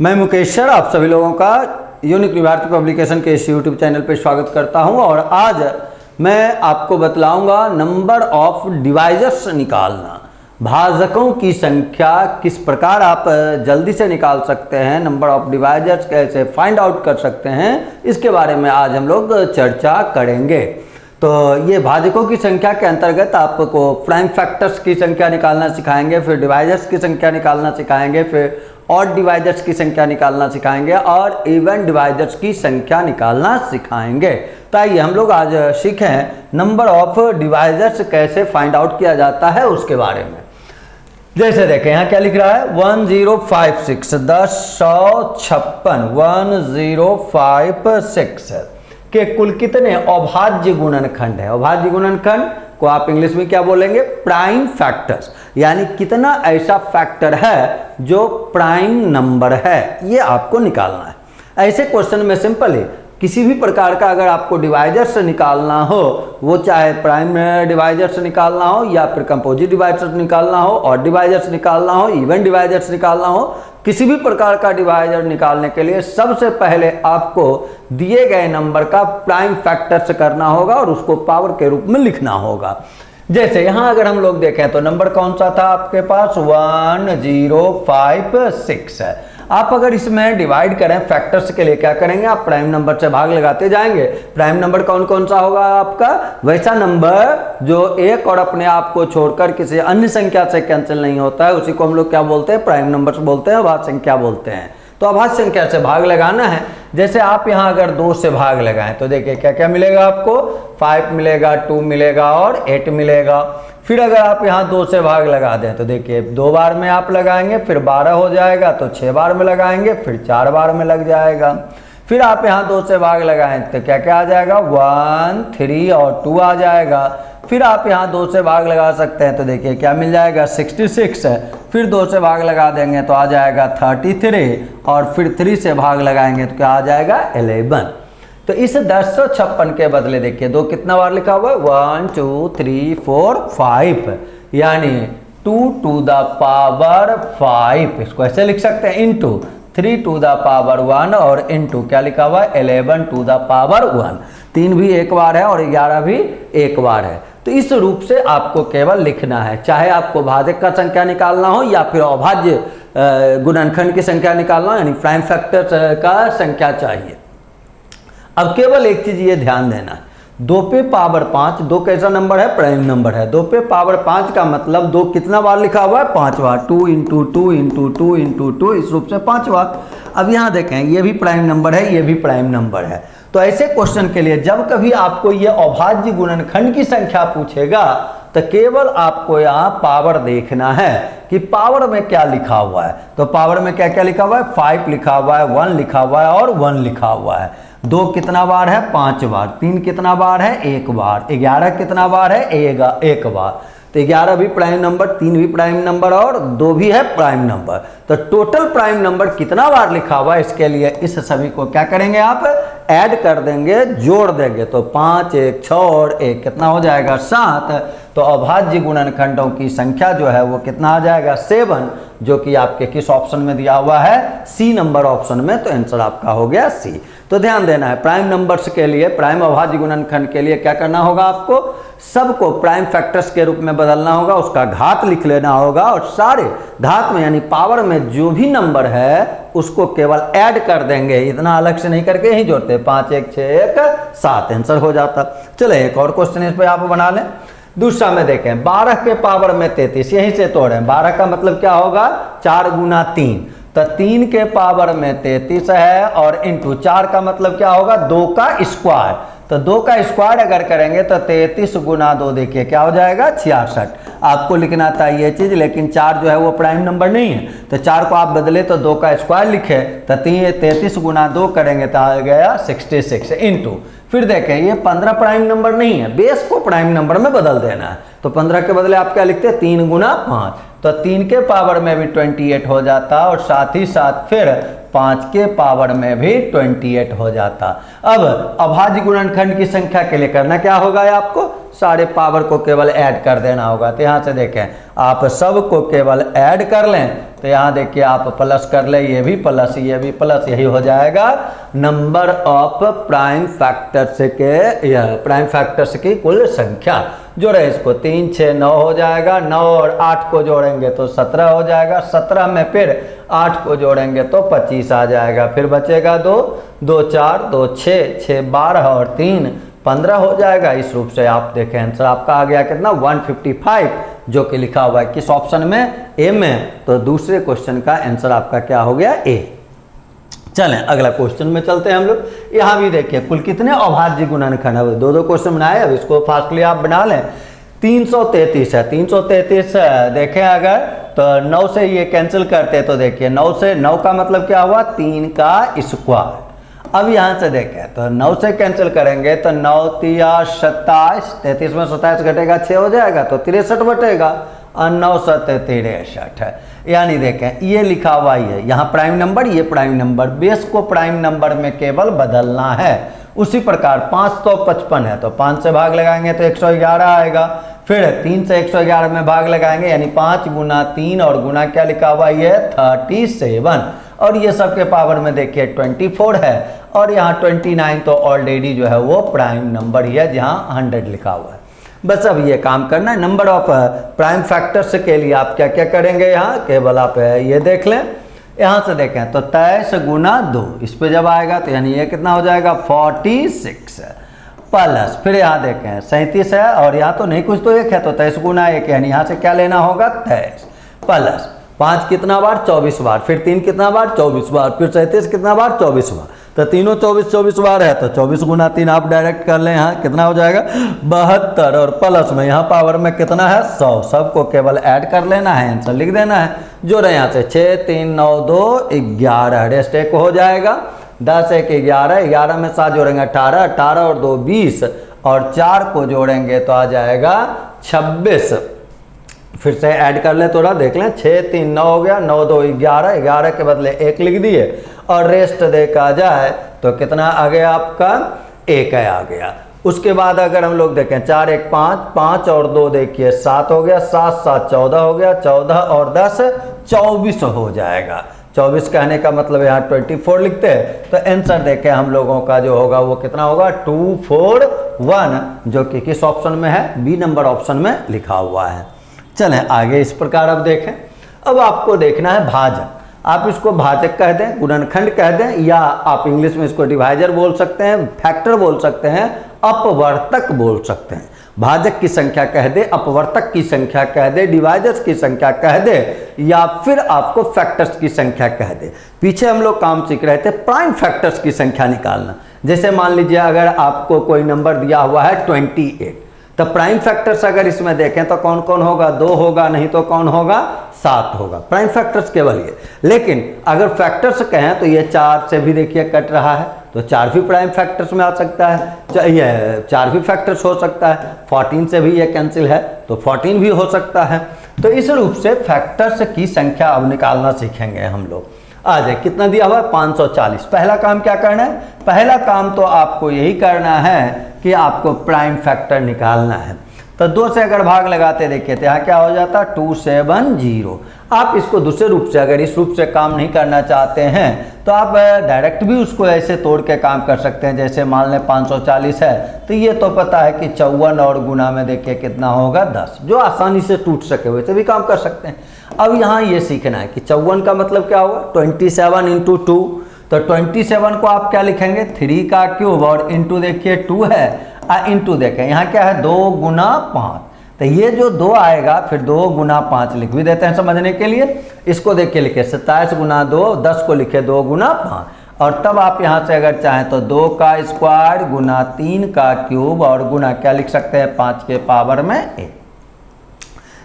मैं मुकेश सर आप सभी लोगों का यूनिक भारतीय पब्लिकेशन के इस यूट्यूब चैनल पर स्वागत करता हूं और आज मैं आपको बतलाऊंगा नंबर ऑफ डिवाइजर्स निकालना। भाजकों की संख्या किस प्रकार आप जल्दी से निकाल सकते हैं, नंबर ऑफ डिवाइजर्स कैसे फाइंड आउट कर सकते हैं, इसके बारे में आज हम लोग चर्चा करेंगे। तो ये भाजकों की संख्या के अंतर्गत आपको प्राइम फैक्टर्स की संख्या निकालना सिखाएंगे, फिर डिवाइजर्स की संख्या निकालना सिखाएंगे, फिर ऑड डिवाइजर्स की संख्या निकालना सिखाएंगे और इवन डिवाइजर्स की संख्या निकालना सिखाएंगे। तो आइए हम लोग आज सीखें नंबर ऑफ डिवाइजर्स कैसे फाइंड आउट किया जाता है उसके बारे में। जैसे देखें यहाँ क्या लिख रहा है 1056 1056 के कुल कितने अभाज्य गुणनखंड है। अभाज्य गुणनखंड को आप इंग्लिश में क्या बोलेंगे, प्राइम फैक्टर्स, यानी कितना ऐसा फैक्टर है जो प्राइम नंबर है, ये आपको निकालना है। ऐसे क्वेश्चन में सिंपल है, किसी भी प्रकार का अगर आपको डिवाइजर्स निकालना हो, वो चाहे प्राइम डिवाइजर्स निकालना हो या फिर कंपोजिट डिवाइजर्स निकालना हो, ऑड डिवाइजर्स निकालना हो, इवन डिवाइजर्स निकालना हो, किसी भी प्रकार का डिवाइजर निकालने के लिए सबसे पहले आपको दिए गए नंबर का प्राइम फैक्टर्स करना होगा और उसको पावर के रूप में लिखना होगा। जैसे यहाँ अगर हम लोग देखें तो नंबर कौन सा था आपके पास 1056 है। आप अगर इसमें डिवाइड करें फैक्टर्स के लिए क्या करेंगे, आप प्राइम नंबर से भाग लगाते जाएंगे। प्राइम नंबर कौन कौन सा होगा आपका, वैसा नंबर जो एक और अपने आप को छोड़कर किसी अन्य संख्या से कैंसिल नहीं होता है, उसी को हम लोग क्या बोलते हैं, प्राइम नंबर्स बोलते हैं, अभाज्य संख्या बोलते हैं। तो अभाज्य संख्या से भाग लगाना है। जैसे आप यहाँ अगर 2 से भाग लगाएं तो देखिए क्या क्या मिलेगा आपको, 5 मिलेगा, 2 मिलेगा और 8 मिलेगा। फिर अगर आप यहाँ 2 से भाग लगा दें तो देखिए 2 बार में आप लगाएंगे, फिर 12 हो जाएगा, तो 6 बार में लगाएंगे, फिर 4 बार में लग जाएगा। फिर आप यहाँ 2 से भाग लगाएं तो क्या क्या आ जाएगा, 1, 3 और 2 आ जाएगा। फिर आप यहाँ 2 से भाग लगा सकते हैं तो देखिए क्या मिल जाएगा 66 है। फिर 2 से भाग लगा देंगे तो आ जाएगा 33 और फिर 3 से भाग लगाएंगे तो क्या आ जाएगा 11। तो इस 1056 के बदले देखिए 2 कितना बार लिखा हुआ है, 1 2 3 4 5, यानी 2 to the power 5, इसको ऐसे लिख सकते हैं, इंटू 3 to the power 1 और इंटू क्या लिखा हुआ है 11 to the power 1। 3 भी एक बार है और 11 भी एक बार है। तो इस रूप से आपको केवल लिखना है, चाहे आपको भाजक का संख्या निकालना हो या फिर अभाज्य गुणनखंड की संख्या निकालना हो, यानी प्राइम फैक्टर का संख्या चाहिए। अब केवल एक चीज ये ध्यान देना है, 2 पे पावर 5, 2 कैसा नंबर है, प्राइम नंबर है। 2 पे पावर 5 का मतलब 2 कितना बार लिखा हुआ है, 5 बार, 2 × 2 × 2 × 2, इस रूप से 5 बार। अब यहाँ देखें ये भी प्राइम नंबर है, ये भी प्राइम नंबर है। तो ऐसे क्वेश्चन के लिए जब कभी आपको ये अभाज्य गुणनखंड की संख्या पूछेगा तो केवल आपको यहाँ पावर देखना है कि पावर में क्या लिखा हुआ है। तो पावर में क्या क्या लिखा हुआ है, 5 लिखा हुआ है, 1 लिखा हुआ है और 1 लिखा हुआ है। 2 कितना बार है, 5 बार। 3 कितना बार है, 1 बार। 11 कितना बार है, 1 बार। तो 11 भी प्राइम नंबर, 3 भी प्राइम नंबर और 2 भी है प्राइम नंबर। तो टोटल प्राइम नंबर कितना बार लिखा हुआ है, इसके लिए इस सभी को क्या करेंगे, आप ऐड कर देंगे, जोड़ देंगे। तो 5 1 6 और 1 कितना हो जाएगा 7। तो अभाज्य गुणनखंडों की संख्या जो है वो कितना आ जाएगा 7, जो कि आपके किस ऑप्शन में दिया हुआ है, सी नंबर ऑप्शन में। तो आंसर आपका हो गया सी। तो ध्यान देना है, प्राइम नंबर्स के लिए, प्राइम अभाज्य गुणनखंड के लिए क्या करना होगा, आपको सबको प्राइम फैक्टर्स के रूप में बदलना होगा, उसका घात लिख लेना होगा और सारे घात में यानी पावर में जो भी नंबर है उसको केवल ऐड कर देंगे, इतना अलग से नहीं करके ही जोड़ते। 5 1 6 1 7 आंसर हो जाता। चले एक और क्वेश्चन इस पर आप बना लें। दूसरा में देखें 12 के पावर में 33, यहीं से तोड़ें। 12 का मतलब क्या होगा, 4 × 3, तो 3 के पावर में 33 है और इंटू 4 का मतलब क्या होगा, 2 का स्क्वायर। तो 2 का स्क्वायर अगर करेंगे तो 33 × 2 देखिए क्या हो जाएगा 66। आपको लिखना था ये चीज़, लेकिन 4 जो है वो प्राइम नंबर नहीं है, तो 4 को आप बदले तो 2 का स्क्वायर लिखे, तो 33 × 2 करेंगे तो आ गया 66 इंटू। फिर देखें ये 15 प्राइम नंबर नहीं है, बेस को प्राइम नंबर में बदल देना है। तो 15 के बदले आप क्या लिखते हैं, 3 × 5, तो 3 के पावर में भी 28 हो जाता और साथ ही साथ फिर 5 के पावर में भी 28 हो जाता। अब अभाज्य गुणनखंड की संख्या के लिए करना क्या होगा, आपको सारे पावर को केवल ऐड कर देना होगा। तो यहाँ से देखें आप सब को केवल ऐड कर लें, तो यहाँ देखिए आप प्लस कर ले, ये भी प्लस ये भी प्लस, यही हो जाएगा नंबर ऑफ प्राइम फैक्टर्स के, यह प्राइम फैक्टर्स की कुल संख्या। जोड़े इसको 3 6 9 हो जाएगा, 9 और 8 को जोड़ेंगे तो 17 हो जाएगा, 17 में फिर 8 को जोड़ेंगे तो 25 आ जाएगा, फिर बचेगा 2 2 4 2 6 6 12 और 3 15 हो जाएगा। इस रूप से आप देखें आंसर आपका आ गया कितना 155, जो कि लिखा हुआ है किस ऑप्शन में, ए में। तो दूसरे क्वेश्चन का आंसर आपका क्या हो गया, ए। चलें अगला क्वेश्चन में चलते हैं हम लोग। यहाँ भी देखिए कुल कितने अभाज्य गुणनखंड है, दो क्वेश्चन बनाए, अब इसको फास्टली आप बना लें। 333 है, 333 देखें अगर तो 9 से ये कैंसिल करते तो देखिए 9 से 9 का मतलब क्या हुआ 3 का स्क्वायर। अब यहाँ से देखें तो 9 से कैंसिल करेंगे तो 9 तिया 27, 33 में 27 घटेगा 6 हो जाएगा तो 63 बटेगा और 9 7 63 है। यानी देखें ये लिखा हुआ ही है, यहाँ प्राइम नंबर ये प्राइम नंबर, बेस को प्राइम नंबर में केवल बदलना है। उसी प्रकार 555 है तो 5 से भाग लगाएंगे तो 111 आएगा, फिर 3 से 111 में भाग लगाएंगे यानी 5 गुना 3 और गुना क्या लिखा हुआ ये 37, और ये सब के पावर में देखिए 24 है, और यहाँ 29 तो ऑलरेडी जो है वो प्राइम नंबर ही है जहाँ 100 लिखा हुआ है। बस अब ये काम करना है। नंबर ऑफ प्राइम फैक्टर्स के लिए आप क्या क्या करेंगे, यहाँ केवल आप ये देख लें, यहाँ से देखें तो 23 गुना 2 इस पे जब आएगा तो यानी ये कितना हो जाएगा 46 प्लस, फिर यहाँ देखें 37 है और यहाँ तो नहीं कुछ तो 1 है तो 23 गुना 1 यानी यहाँ से क्या लेना होगा 23 प्लस 5 कितना बार 24 बार, फिर 3 कितना बार 24 बार, फिर 37 कितना बार 24 बार, तो तीनों 24 बार है तो 24 गुना 3 आप डायरेक्ट कर लें, यहाँ कितना हो जाएगा 72, और प्लस में यहाँ पावर में कितना है 100, सबको केवल ऐड कर लेना है, आंसर लिख देना है। जो रहे यहाँ से 6 3 9 2 11, रेस्ट एक हो जाएगा 10 1 11, 11 में 7 जोड़ेंगे 18, 18 और 2 20 और 4 को जोड़ेंगे तो आ जाएगा 26। फिर से ऐड कर लें, थोड़ा देख लें, 6 3 9 हो गया, 9 2 11, 11 के बदले 1 लिख दिए और रेस्ट देखा जाए तो कितना आ गया आपका 1 आ गया। उसके बाद अगर हम लोग देखें 4 1 5, 5 और 2 देखिए 7 हो गया, 7 7 14 हो गया, 14 और 10 24 हो जाएगा। 24 कहने का मतलब यहाँ 24 लिखते हैं, तो आंसर देखें हम लोगों का जो होगा वो कितना होगा 241, जो कि किस ऑप्शन में है, बी नंबर ऑप्शन में लिखा हुआ है। चलें आगे इस प्रकार अब देखें। अब आपको देखना है भाजक, आप इसको भाजक कह दें, गुणनखंड कह दें, या आप इंग्लिश में इसको डिवाइजर बोल सकते हैं, फैक्टर बोल सकते हैं, अपवर्तक बोल सकते हैं। भाजक की संख्या कह दे, अपवर्तक की संख्या कह दे, डिवाइजर्स की संख्या कह दे, या फिर आपको फैक्टर्स की संख्या कह दे। पीछे हम लोग काम सीख रहे थे प्राइम फैक्टर्स की संख्या निकालना। जैसे मान लीजिए अगर आपको कोई नंबर दिया हुआ है 28, तो प्राइम फैक्टर्स अगर इसमें देखें तो कौन कौन होगा, 2 होगा, नहीं तो कौन होगा 7 होगा, प्राइम फैक्टर्स केवल ये। लेकिन अगर फैक्टर्स कहें तो ये 4 से भी देखिए कट रहा है तो 4 भी प्राइम फैक्टर्स में आ सकता है, ये 4 भी फैक्टर्स हो सकता है, 14 से भी ये कैंसिल है तो 14 भी हो सकता है। तो इस रूप से फैक्टर्स की संख्या अब निकालना सीखेंगे हम लोग। आ जाए, कितना दिया हुआ है 540। पहला काम क्या करना है, पहला काम तो आपको यही करना है कि आपको प्राइम फैक्टर निकालना है। तो 2 से अगर भाग लगाते देखिए तो यहाँ क्या हो जाता 270। आप इसको दूसरे रूप से, अगर इस रूप से काम नहीं करना चाहते हैं तो आप डायरेक्ट भी उसको ऐसे तोड़ के काम कर सकते हैं। जैसे मान लें 540 है तो ये तो पता है कि 54 और गुना में देखिए कितना होगा 10, जो आसानी से टूट सके वैसे भी काम कर सकते हैं। अब यहाँ ये सीखना है कि 54 का मतलब क्या होगा 27 इंटू 2, तो 27 को आप क्या लिखेंगे 3 का क्यूब और इंटू देखिए 2 है, इंटू देखें यहाँ क्या है 2 गुना 5, तो ये जो 2 आएगा फिर 2 गुना 5 लिख भी देते हैं समझने के लिए। इसको देख के लिखे 27 गुना 2, 10 को लिखे 2 गुना 5, और तब आप यहाँ से अगर चाहें तो 2 का स्क्वायर गुना 3 का क्यूब और गुना क्या लिख सकते हैं 5 के पावर में 1।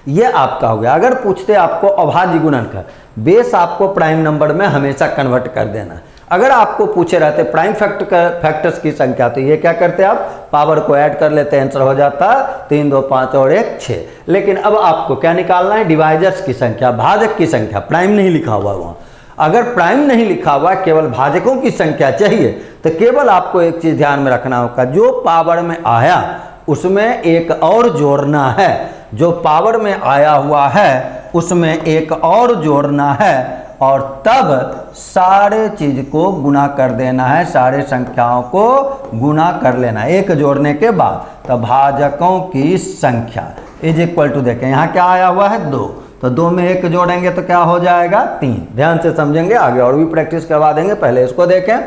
ये आपका हो गया। अगर पूछते आपको अभाज्य गुणनखंड, बेस आपको प्राइम नंबर में हमेशा कन्वर्ट कर देना है। अगर आपको पूछे रहते प्राइम फैक्टर्स की संख्या तो ये क्या करते आप पावर को ऐड कर लेते हैं, आंसर हो जाता 3 2 5 और 1 6। लेकिन अब आपको क्या निकालना है डिवाइजर्स की संख्या, भाजक की संख्या। प्राइम नहीं लिखा हुआ वहाँ, अगर प्राइम नहीं लिखा हुआ केवल भाजकों की संख्या चाहिए तो केवल आपको एक चीज़ ध्यान में रखना होगा, जो पावर में आया उसमें एक और जोड़ना है, जो पावर में आया हुआ है उसमें एक और जोड़ना है और तब सारे चीज को गुना कर देना है, सारे संख्याओं को गुना कर लेना है। एक जोड़ने के बाद तो भाजकों की संख्या इज इक्वल टू, देखें यहाँ क्या आया हुआ है 2, तो 2 में 1 जोड़ेंगे तो क्या हो जाएगा 3। ध्यान से समझेंगे, आगे और भी प्रैक्टिस करवा देंगे, पहले इसको देखें।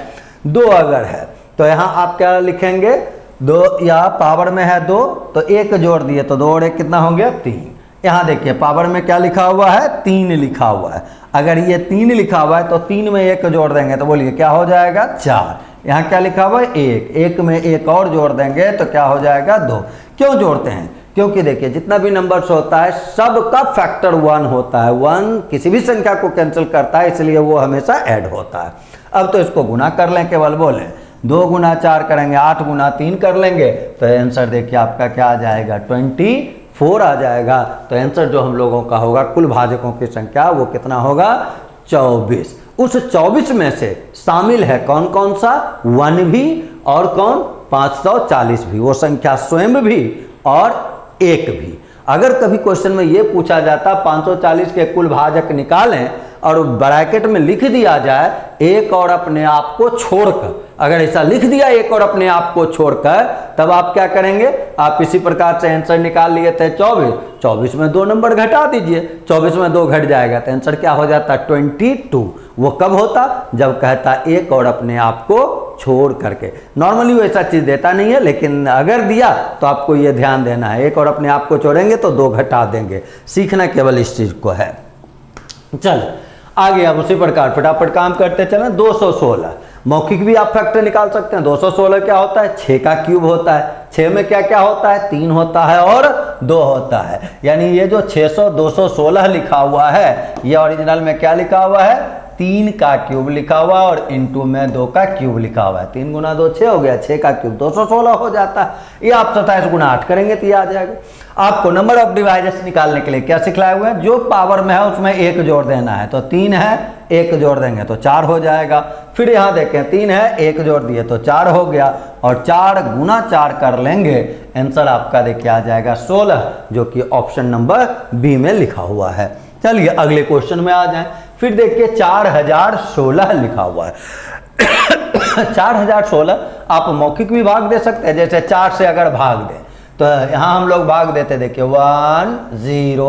2 अगर है तो यहाँ आप क्या लिखेंगे, 2 या पावर में है 2 तो 1 जोड़ दिए तो 2 और 1 कितना हो गया 3। यहाँ देखिए पावर में क्या लिखा हुआ है 3 लिखा हुआ है, अगर ये 3 लिखा हुआ है तो 3 में 1 जोड़ देंगे तो बोलिए क्या हो जाएगा 4। यहाँ क्या लिखा हुआ है 1, 1 में 1 और जोड़ देंगे तो क्या हो जाएगा 2। क्यों जोड़ते हैं, क्योंकि देखिए जितना भी नंबर्स होता है सबका फैक्टर 1 होता है, 1 किसी भी संख्या को कैंसिल करता है, इसलिए वो हमेशा ऐड होता है। अब तो इसको गुना कर लें, केवल बोलें 2 गुना 4 करेंगे, 8 गुना 3 कर लेंगे तो आंसर देखिए आपका क्या आ जाएगा 24 आ जाएगा। तो आंसर जो हम लोगों का होगा कुल भाजकों की संख्या वो कितना होगा 24। उस 24 में से शामिल है कौन कौन सा, 1 भी और कौन 540 भी, वो संख्या स्वयं भी और 1 भी। अगर कभी क्वेश्चन में ये पूछा जाता 540 के कुल भाजक निकालें और ब्रैकेट में लिख दिया जाए 1 और अपने आप को छोड़कर, अगर ऐसा लिख दिया 1 और अपने आप को छोड़कर, तब आप क्या करेंगे, आप इसी प्रकार से आंसर निकाल लिए थे 24, 24 में 2 नंबर घटा दीजिए, 24 में 2 घट जाएगा तो आंसर क्या हो जाता 22। वो कब होता, जब कहता 1 और अपने आप को छोड़ करके। नॉर्मली वो ऐसा चीज़ देता नहीं है, लेकिन अगर दिया तो आपको ये ध्यान देना है 1 और अपने आप को छोड़ेंगे तो 2 घटा देंगे। सीखना केवल इस चीज़ को है। चल आगे अब उसी प्रकार फटाफट काम करते चलें। 216 मौखिक भी आप फैक्टर निकाल सकते हैं। 216 क्या होता है, 6 का क्यूब होता है। 6 में क्या क्या होता है, 3 होता है और 2 होता है। यानी ये जो 216 लिखा हुआ है, ये ओरिजिनल में क्या लिखा हुआ है, 3 का क्यूब लिखा हुआ है और इनटू में 2 का क्यूब लिखा हुआ है। 3 गुना 2 6 हो गया, 6 का क्यूब 216 हो जाता है। ये आप 27 गुना 8 करेंगे तो ये आ जाएगा। आपको नंबर ऑफ डिवाइजर्स निकालने के लिए क्या सिखलाए हुए हैं, जो पावर में है उसमें 1 जोड़ देना है। तो 3 है, 1 जोड़ देंगे तो 4 हो जाएगा। फिर यहाँ देखें 3 है, 1 जोड़ दिए तो 4 हो गया और 4 गुना 4 कर लेंगे, आंसर आपका देखिए आ जाएगा 16, जो कि ऑप्शन नंबर बी में लिखा हुआ है। चलिए अगले क्वेश्चन में आ जाएं। फिर देखिए 4016 लिखा हुआ है। 4016 आप मौखिक भी भाग दे सकते हैं, जैसे 4 से अगर भाग दें तो यहाँ हम लोग भाग देते, देखिए 1 0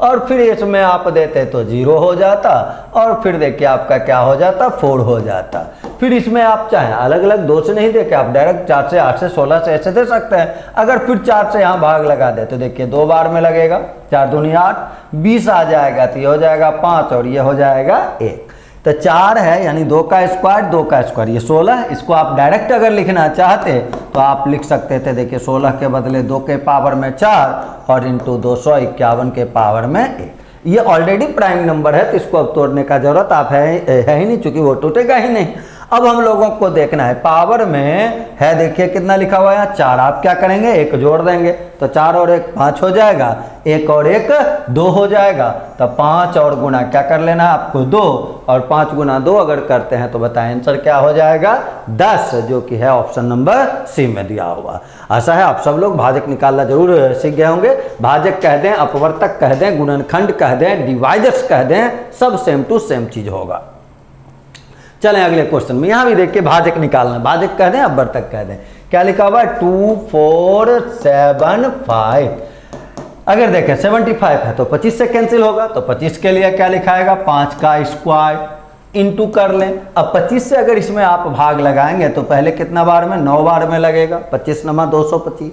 और फिर इसमें आप देते तो 0 हो जाता और फिर देखिए आपका क्या हो जाता 4 हो जाता। फिर इसमें आप चाहें अलग अलग 2 से नहीं दे के आप डायरेक्ट 4 से 8 से 16 से ऐसे दे सकते हैं। अगर फिर 4 से यहाँ भाग लगा दे तो देखिए 2 बार में लगेगा, 4 दूनी 8, 20 आ जाएगा तो ये हो जाएगा 5 और ये हो जाएगा 1। तो 4 है यानी 2 का स्क्वायर, 2 का स्क्वायर ये 16। इसको आप डायरेक्ट अगर लिखना चाहते तो आप लिख सकते थे, देखिए 16 के बदले 2 के पावर में 4 और इंटू 251 के पावर में 1। ये ऑलरेडी प्राइम नंबर है तो इसको अब तोड़ने का जरूरत आप है ही नहीं, चूंकि वो टूटेगा ही नहीं। अब हम लोगों को देखना है पावर में है, देखिए कितना लिखा हुआ है 4। आप क्या करेंगे 1 जोड़ देंगे तो 4 और 1 5 हो जाएगा, 1 और 1 2 हो जाएगा। तो 5 और गुना क्या कर लेना है आपको 2 और 5 गुना 2 अगर करते हैं तो बताएं आंसर क्या हो जाएगा 10, जो कि है ऑप्शन नंबर सी में दिया हुआ। ऐसा है आप सब लोग भाजक निकालना जरूर सीख गए होंगे। भाजक कह दें, अपवर्तक कह दें, गुणनखंड कह दें, डिवाइजर्स कह दें, सब सेम टू सेम चीज होगा। चलें अगले क्वेश्चन में। यहां भी देखिए भाजक निकालना, भाजक कह दें अपवर्तक कह दें। क्या लिखा हुआ है 2475। अगर देखें 75 है तो 25 से कैंसिल होगा, तो 25 के लिए क्या लिखाएगा 5 का स्क्वायर इंटू कर लें। अब 25 से अगर इसमें आप भाग लगाएंगे तो पहले कितना बार में 9 बार में लगेगा, 25 नमा 225।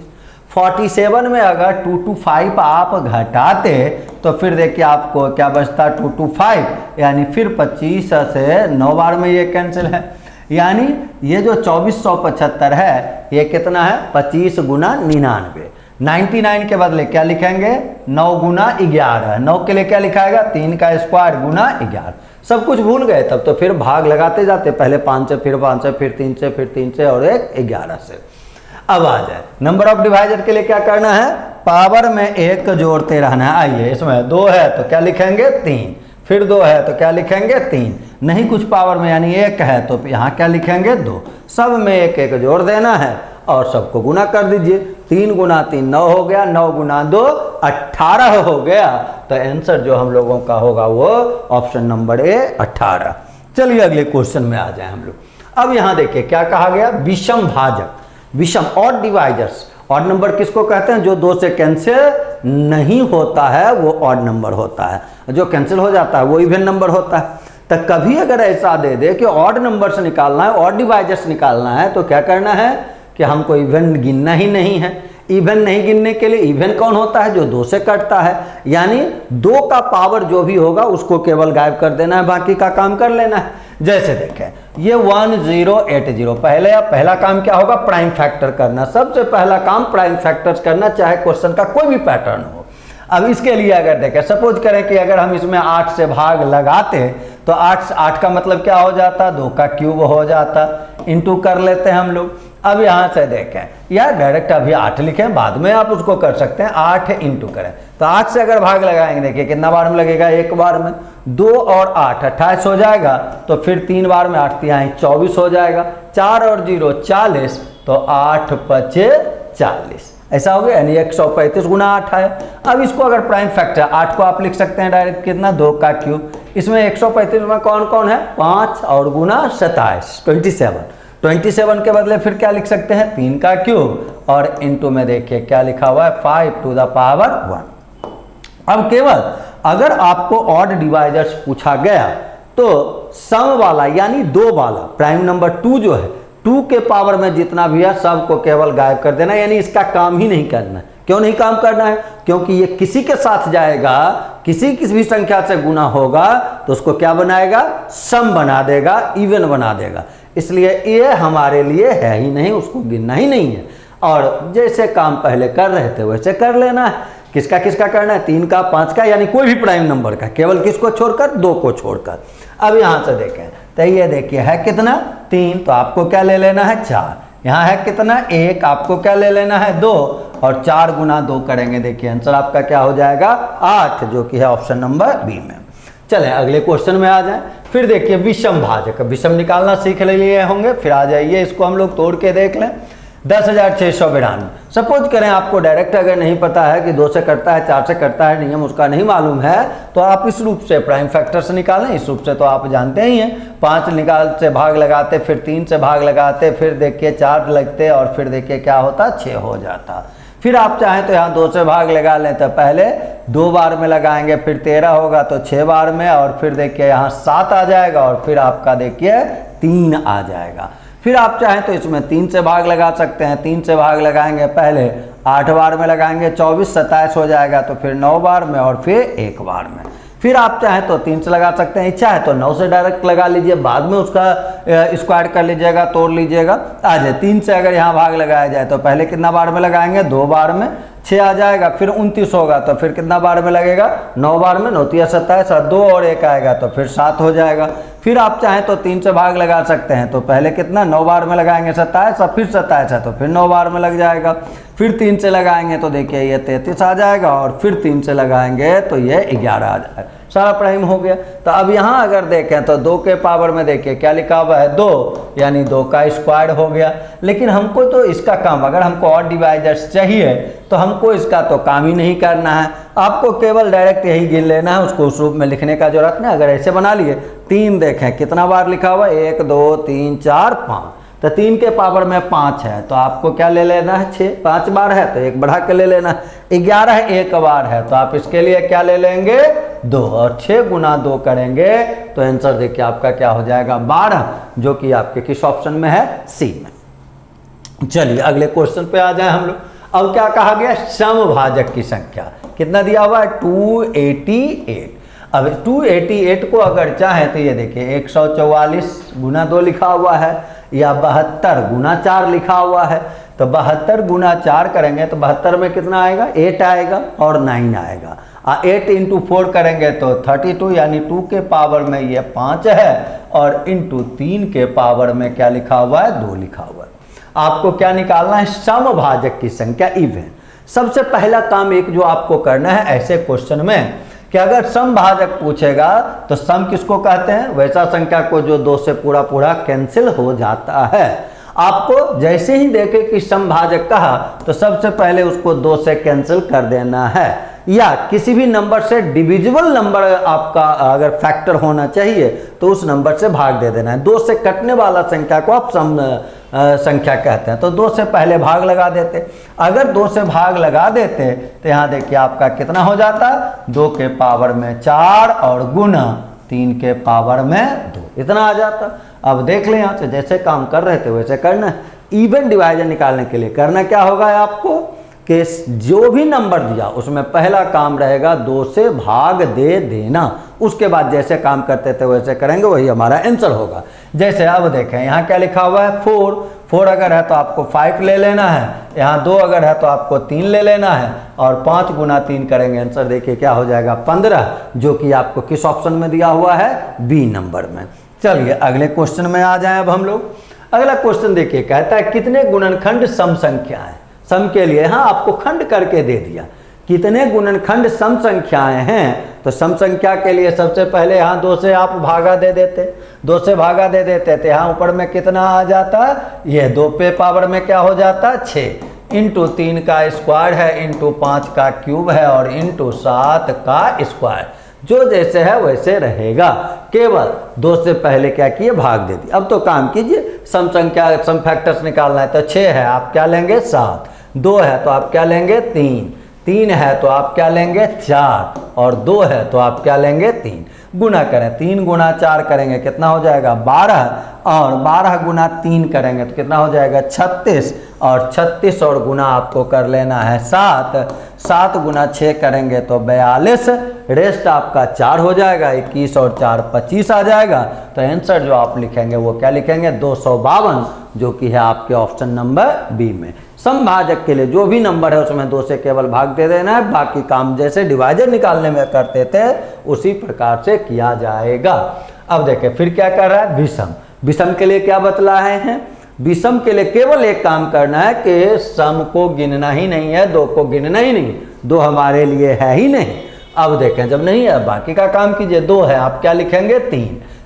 47 में अगर 225 आप घटाते तो फिर देखिए आपको क्या बचता 225, यानी फिर 25 से 9 बार में ये कैंसिल है। यानी ये जो 2475 है ये कितना है 25 गुना 99। 99 के बदले क्या लिखेंगे 9 गुना 11। 9 के लिए क्या लिखाएगा 3 का स्क्वायर गुना 11। सब कुछ भूल गए तब तो फिर भाग लगाते जाते, पहले 5 से फिर 5 से फिर 3 से फिर 3 से और एक 11 से। अब आ जाए नंबर ऑफ डिवाइजर के लिए क्या करना है, पावर में 1 जोड़ते रहना है। आइए इसमें 2 है तो क्या लिखेंगे 3, फिर 2 है तो क्या लिखेंगे 3, नहीं कुछ पावर में यानी 1 है तो यहाँ क्या लिखेंगे 2। सब में 1 1 जोड़ देना है और सबको गुना कर दीजिए। 3 गुना 3 9 हो गया, 9 गुना 2 18 हो गया। तो आंसर जो हम लोगों का होगा वो ऑप्शन नंबर ए 18। चलिए अगले क्वेश्चन में आ जाए हम लोग। अब यहाँ देखिए क्या कहा गया, विषम भाजक, विषम ऑड डिवाइजर्स। ऑड नंबर किसको कहते हैं, जो 2 से कैंसिल नहीं होता है वो ऑड नंबर होता है, जो कैंसिल हो जाता है वो इवन नंबर होता है। तो कभी अगर ऐसा दे दे कि ऑड नंबर से निकालना है, ऑड डिवाइजर्स निकालना है, तो क्या करना है कि हमको इवन गिनना ही नहीं है। इवन नहीं गिनने के लिए इवन कौन होता है, जो 2 से कटता है, यानी 2 का पावर जो भी होगा उसको केवल गायब कर देना है, बाकी का काम कर लेना है। जैसे देखें ये 1080, पहला काम क्या होगा, प्राइम फैक्टर करना। सबसे पहला काम प्राइम फैक्टर्स करना, चाहे क्वेश्चन का कोई भी पैटर्न हो। अब इसके लिए अगर देखें, सपोज करें कि अगर हम इसमें 8 से भाग लगाते तो 8 का मतलब क्या हो जाता, 2 का क्यूब हो जाता, इंटू कर लेते हैं हम लोग। अब यहाँ से देखें, या डायरेक्ट अभी 8 लिखें, बाद में आप उसको कर सकते हैं, 8 इंटू करें तो 8 से अगर भाग लगाएंगे, देखिए कितना बार में लगेगा, एक बार में। 2 और 8 28 हो जाएगा, तो फिर 3 बार में 8 3 24 हो जाएगा। 4 और 0 40, तो 8 5 40, ऐसा हो गया, यानी 135 गुना 8 है। अब इसको अगर प्राइम फैक्टर 8 को आप लिख सकते हैं डायरेक्ट कितना, 2 का क्यूब। इसमें 135 में कौन कौन है, 5 और गुना 27 27 के बदले फिर क्या लिख सकते हैं, 3 का क्यूब, और इनटू में देखिए क्या लिखा हुआ है, 5 टू द पावर 1। अब केवल अगर आपको ऑड डिवाइजर्स पूछा गया तो सम वाला यानी 2 वाला प्राइम नंबर 2 जो है, 2 के पावर में जितना भी है सबको केवल गायब कर देना, यानी इसका काम ही नहीं करना है। क्यों नहीं काम करना है, क्योंकि ये किसी के साथ जाएगा, किसी भी संख्या से गुना होगा तो उसको क्या बनाएगा, सम बना देगा, इवन बना देगा। इसलिए ये हमारे लिए है ही नहीं, उसको गिनना ही नहीं है। और जैसे काम पहले कर रहे थे वैसे कर लेना है। किसका किसका करना है, 3 का 5 का, यानी कोई भी प्राइम नंबर का, केवल किसको छोड़कर, 2 को छोड़कर। अब यहाँ से देखें तो ये देखिए है कितना, 3, तो आपको क्या ले लेना है, 4। यहाँ है कितना, 1, आपको क्या ले लेना है, 2, और 4 गुना 2 करेंगे, देखिए आंसर आपका क्या हो जाएगा, 8, जो कि है ऑप्शन नंबर बी में। चलें अगले क्वेश्चन में आ जाएं। फिर देखिए विषम भाजक, विषम निकालना सीख लिए होंगे, फिर आ जाइए इसको हम लोग तोड़ के देख लें। 10,692, सपोज करें आपको डायरेक्ट अगर नहीं पता है कि 2 से करता है, 4 से करता है, नियम उसका नहीं मालूम है, तो आप इस रूप से प्राइम फैक्टर से निकालें। इस रूप से तो आप जानते ही हैं, 5 निकाल से भाग लगाते, फिर 3 से भाग लगाते, फिर देखिए 4 लगते, और फिर देखिए क्या होता, 6 हो जाता। फिर आप चाहें तो यहाँ 2 से भाग लगा लें, तो पहले 2 बार में लगाएंगे, फिर 13 होगा तो 6 बार में, और फिर देखिए यहाँ 7 आ जाएगा, और फिर आपका देखिए 3 आ जाएगा। फिर आप चाहें तो इसमें 3 से भाग लगा सकते हैं, 3 से भाग लगाएंगे, पहले 8 बार में लगाएंगे, 24 27 हो जाएगा, तो फिर 9 बार में, और फिर 1 बार में। फिर आप चाहें तो 3 से लगा सकते हैं, इच्छा है तो 9 से डायरेक्ट लगा लीजिए, बाद में उसका स्क्वायर कर लीजिएगा, तोड़ लीजिएगा, आ जाए। 3 से अगर यहाँ भाग लगाया जाए तो पहले कितना बार में लगाएंगे, 2 बार में, 6 आ जाएगा, फिर 29 होगा तो फिर कितना बार में लगेगा, 9 बार में, 9 3 27, और 2 और 1 आएगा तो फिर 7 हो जाएगा। फिर आप चाहें तो 3 से भाग लगा सकते हैं, तो पहले कितना, 9 बार में लगाएंगे 27, और फिर 27 है तो फिर 9 बार में लग जाएगा। फिर 3 से लगाएंगे तो देखिए ये 33 आ जाएगा, और फिर 3 से लगाएंगे तो ये 11 आ जाएगा, सारा प्राइम हो गया। तो अब यहाँ अगर देखें तो 2 के पावर में देखिए क्या लिखा हुआ है, 2, यानी 2 का स्क्वायर हो गया। लेकिन हमको तो इसका काम, अगर हमको ऑड डिवाइजर्स चाहिए तो हमको इसका तो काम ही नहीं करना है, आपको केवल डायरेक्ट यही गिन लेना है, उसको उस रूप में लिखने का जरूरत नहीं। अगर ऐसे बना लिए, 3 देखें कितना बार लिखा हुआ है, 1 2 3 4 5, तो 3 के पावर में 5 है, तो आपको क्या ले लेना है, 6, 5 बार है तो 1 बढ़ा के ले लेना है। 11 1 बार है तो आप इसके लिए क्या ले लेंगे, 2, और 6 गुना 2 करेंगे तो आंसर देखिए आपका क्या हो जाएगा, 12, जो कि आपके किस ऑप्शन में है, सी में। चलिए अगले क्वेश्चन पे आ जाए हम लोग। अब क्या कहा गया, समभाजक की संख्या कितना दिया हुआ है, 288। अब 288 को अगर चाहें तो ये देखिए 144 गुना 2 लिखा हुआ है, या 72 गुना 4 लिखा हुआ है। तो 72 गुना 4 करेंगे तो 72 में कितना आएगा, 8 आएगा और 9 आएगा। 8 इंटू 4 करेंगे तो 32, यानी 2 के पावर में ये 5 है, और इंटू 3 के पावर में क्या लिखा हुआ है, 2 लिखा हुआ है। आपको क्या निकालना है, समभाजक की संख्या, इवन। सबसे पहला काम एक जो आपको करना है ऐसे क्वेश्चन में, कि अगर समभाजक पूछेगा तो सम किसको कहते हैं, वैसा संख्या को जो 2 से पूरा पूरा कैंसिल हो जाता है। आपको जैसे ही देखे कि समभाजक कहा तो सबसे पहले उसको 2 से कैंसिल कर देना है, या किसी भी नंबर से डिविजिबल नंबर आपका अगर फैक्टर होना चाहिए तो उस नंबर से भाग दे देना है। 2 से कटने वाला संख्या को आप सम संख्या कहते हैं, तो 2 से पहले भाग लगा देते। अगर 2 से भाग लगा देते तो यहाँ देखिए आपका कितना हो जाता, 2 के पावर में 4 और गुना 3 के पावर में 2, इतना आ जाता। अब देख लें यहाँ से जैसे काम कर रहे थे वैसे करना है। इवन डिवाइजर निकालने के लिए करना क्या होगा आपको कि जो भी नंबर दिया उसमें पहला काम रहेगा 2 से भाग दे देना, उसके बाद जैसे काम करते थे वैसे करेंगे, वही हमारा आंसर होगा। जैसे अब देखें यहाँ क्या लिखा हुआ है 4 अगर है तो आपको 5 ले लेना है, यहाँ 2 अगर है तो आपको 3 ले लेना है, और 5 गुना 3 करेंगे, आंसर देखिए क्या हो जाएगा 15, जो कि आपको किस ऑप्शन में दिया हुआ है, बी नंबर में। चलिए अगले क्वेश्चन में आ जाएं अब हम लोग। अगला क्वेश्चन देखिए कहता है कितने गुणनखंड सम संख्याएं, सम के लिए हाँ आपको खंड करके दे दिया, कितने गुणनखंड सम संख्याएं हैं। तो सम संख्या के लिए सबसे पहले यहाँ 2 से आप भागा दे देते, 2 से भागा दे देते तो यहाँ ऊपर में कितना आ जाता, ये 2 पे पावर में क्या हो जाता 6 इंटू 3 का स्क्वायर है इंटू 5 का क्यूब है और इंटू 7 का स्क्वायर, जो जैसे है वैसे रहेगा, केवल 2 से पहले क्या किए भाग दे दिए। अब तो काम कीजिए, सम संख्या सम फैक्टर्स निकालना है तो 6 है आप क्या लेंगे 7, 2 है तो आप क्या लेंगे 3 है तो आप क्या लेंगे 4 और 2 है तो आप क्या लेंगे 3। गुना करें, 3 गुना 4 करेंगे कितना हो जाएगा 12, और 12 गुना 3 करेंगे तो कितना हो जाएगा 36, और 36 और गुना आपको कर लेना है 7 गुना 6 करेंगे तो 42, रेस्ट आपका 4 हो जाएगा, 21 और 4 25 आ जाएगा। तो आंसर जो आप लिखेंगे वो क्या लिखेंगे 252, जो कि है आपके ऑप्शन नंबर बी में। समभाजक के लिए जो भी नंबर है उसमें 2 से केवल भाग दे देना है, बाकी काम जैसे डिवाइजर निकालने में करते थे उसी प्रकार से किया जाएगा। अब देखें फिर क्या कर रहा है विषम, विषम के लिए क्या बतलाए हैं, विषम के लिए केवल एक काम करना है कि सम को गिनना ही नहीं है, 2 को गिनना ही नहीं, 2 हमारे लिए है ही नहीं। अब देखें जब नहीं है बाकी का काम कीजिए, 2 है आप क्या लिखेंगे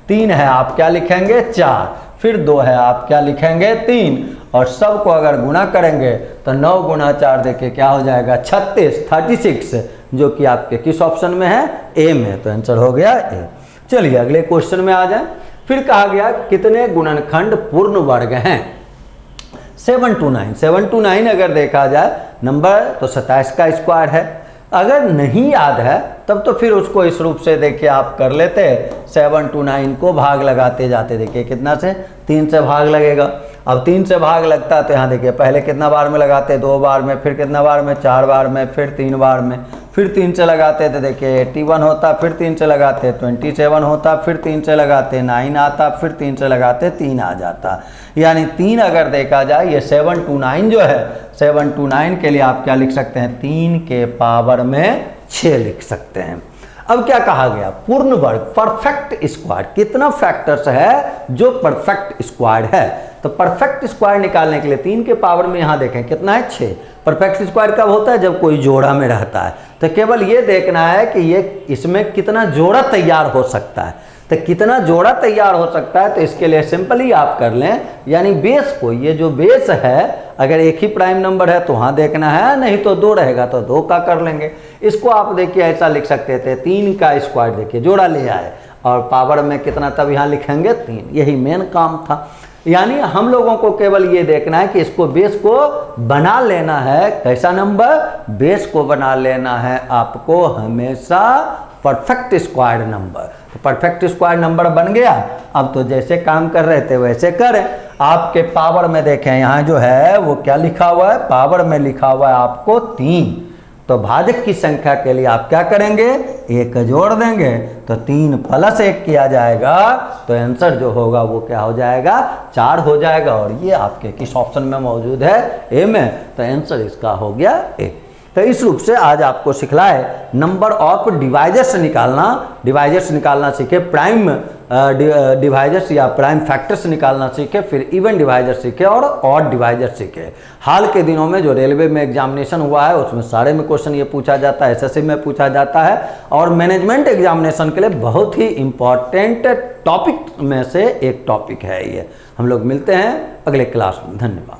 3 है आप क्या लिखेंगे 4, फिर 2 है आप क्या लिखेंगे 3, और सब को अगर गुना करेंगे तो 9 गुना 4 देखिए क्या हो जाएगा 36, जो कि आपके किस ऑप्शन में है ए में, तो आंसर हो गया ए। चलिए अगले क्वेश्चन में आ जाए। फिर कहा गया कितने गुणनखंड पूर्ण वर्ग हैं, 7 to 9 अगर देखा जाए नंबर तो 27 का स्क्वायर है। अगर नहीं याद है तब तो फिर उसको इस रूप से देखिए आप कर लेते, 7 to 9 को भाग लगाते जाते, देखिए कितना से 3 से भाग लगेगा। अब 3 से भाग लगता है तो यहाँ देखिए पहले कितना बार में लगाते 2 बार में, फिर कितना बार में 4 बार में, फिर 3 बार में, फिर 3 से लगाते तो देखिए 81 होता, फिर 3 से लगाते 27 होता, फिर 3 से लगाते 9 आता, फिर 3 से लगाते 3 आ जाता। यानी 3 अगर देखा जाए ये 7 to 9 जो है, 7 to 9 के लिए आप क्या लिख सकते हैं 3 के पावर में 6 लिख सकते हैं। अब क्या कहा गया पूर्ण वर्ग परफेक्ट स्क्वायर, कितना फैक्टर्स है जो परफेक्ट स्क्वायर है। तो परफेक्ट स्क्वायर निकालने के लिए 3 के पावर में यहाँ देखें कितना है 6। परफेक्ट स्क्वायर कब होता है जब कोई जोड़ा में रहता है, तो केवल ये देखना है कि ये इसमें कितना जोड़ा तैयार हो सकता है। तो कितना जोड़ा तैयार हो सकता है तो इसके लिए सिंपली आप कर लें, यानी बेस को, ये जो बेस है अगर एक ही प्राइम नंबर है तो वहाँ देखना है, नहीं तो 2 रहेगा तो 2 का कर लेंगे। इसको आप देखिए ऐसा लिख सकते थे 3 का स्क्वायर, देखिए जोड़ा ले आए और पावर में कितना तब यहाँ लिखेंगे 3, यही मेन काम था। यानी हम लोगों को केवल ये देखना है कि इसको बेस को बना लेना है, कैसा नंबर, बेस को बना लेना है आपको हमेशा परफेक्ट स्क्वायर नंबर। तो परफेक्ट स्क्वायर नंबर बन गया। अब तो जैसे काम कर रहे थे वैसे करें। आपके पावर में देखें यहाँ जो है वो क्या लिखा हुआ है, पावर में लिखा हुआ है आपको 3। तो भाजक की संख्या के लिए आप क्या करेंगे 1 जोड़ देंगे, तो 3 + 1 किया जाएगा, तो आंसर जो होगा वो क्या हो जाएगा 4 हो जाएगा। और ये आपके किस ऑप्शन में मौजूद है ए में, तो आंसर इसका हो गया ए। तो इस रूप से आज आपको सिखलाए नंबर ऑफ डिवाइजर्स निकालना सीखे, प्राइम डिवाइजर्स या प्राइम फैक्टर्स निकालना सीखे, फिर इवन डिवाइजर सीखे और ऑड डिवाइजर सीखे। हाल के दिनों में जो रेलवे में एग्जामिनेशन हुआ है उसमें सारे में क्वेश्चन ये पूछा जाता है, एसएससी में पूछा जाता है और मैनेजमेंट एग्जामिनेशन के लिए बहुत ही इंपॉर्टेंट टॉपिक में से एक टॉपिक है ये। हम लोग मिलते हैं अगले क्लास में, धन्यवाद।